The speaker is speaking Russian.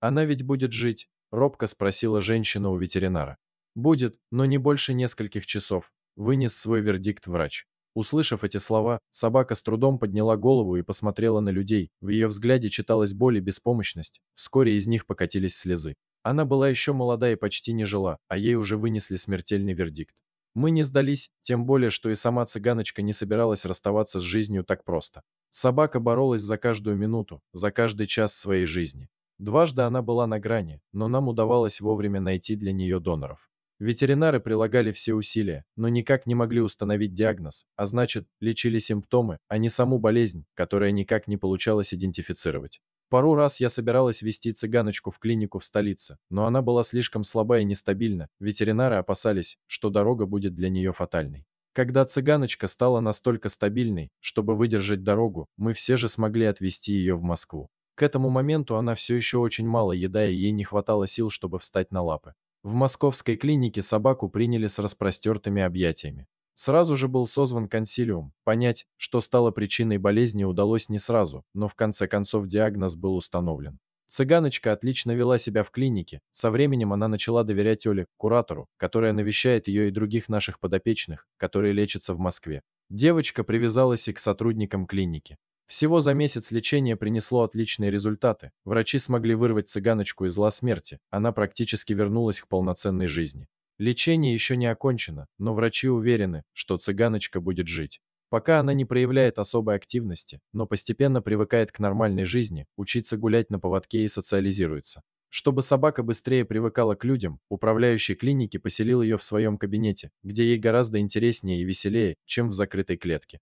«Она ведь будет жить?» — робко спросила женщина у ветеринара. «Будет, но не больше нескольких часов», — вынес свой вердикт врач. Услышав эти слова, собака с трудом подняла голову и посмотрела на людей. В ее взгляде читалась боль и беспомощность. Вскоре из них покатились слезы. Она была еще молода и почти не жила, а ей уже вынесли смертельный вердикт. Мы не сдались, тем более, что и сама цыганочка не собиралась расставаться с жизнью так просто. Собака боролась за каждую минуту, за каждый час своей жизни. Дважды она была на грани, но нам удавалось вовремя найти для нее доноров. Ветеринары прилагали все усилия, но никак не могли установить диагноз, а значит, лечили симптомы, а не саму болезнь, которая никак не получалось идентифицировать. Пару раз я собиралась везти цыганочку в клинику в столице, но она была слишком слаба и нестабильна, ветеринары опасались, что дорога будет для нее фатальной. Когда цыганочка стала настолько стабильной, чтобы выдержать дорогу, мы все же смогли отвезти ее в Москву. К этому моменту она все еще очень мало еда и ей не хватало сил, чтобы встать на лапы. В московской клинике собаку приняли с распростертыми объятиями. Сразу же был созван консилиум. Понять, что стало причиной болезни, удалось не сразу, но в конце концов диагноз был установлен. Цыганочка отлично вела себя в клинике. Со временем она начала доверять Оле, куратору, которая навещает ее и других наших подопечных, которые лечатся в Москве. Девочка привязалась и к сотрудникам клиники. Всего за месяц лечение принесло отличные результаты. Врачи смогли вырвать цыганочку из лап смерти. Она практически вернулась к полноценной жизни. Лечение еще не окончено, но врачи уверены, что цыганочка будет жить. Пока она не проявляет особой активности, но постепенно привыкает к нормальной жизни, учится гулять на поводке и социализируется. Чтобы собака быстрее привыкала к людям, управляющий клиники поселил ее в своем кабинете, где ей гораздо интереснее и веселее, чем в закрытой клетке.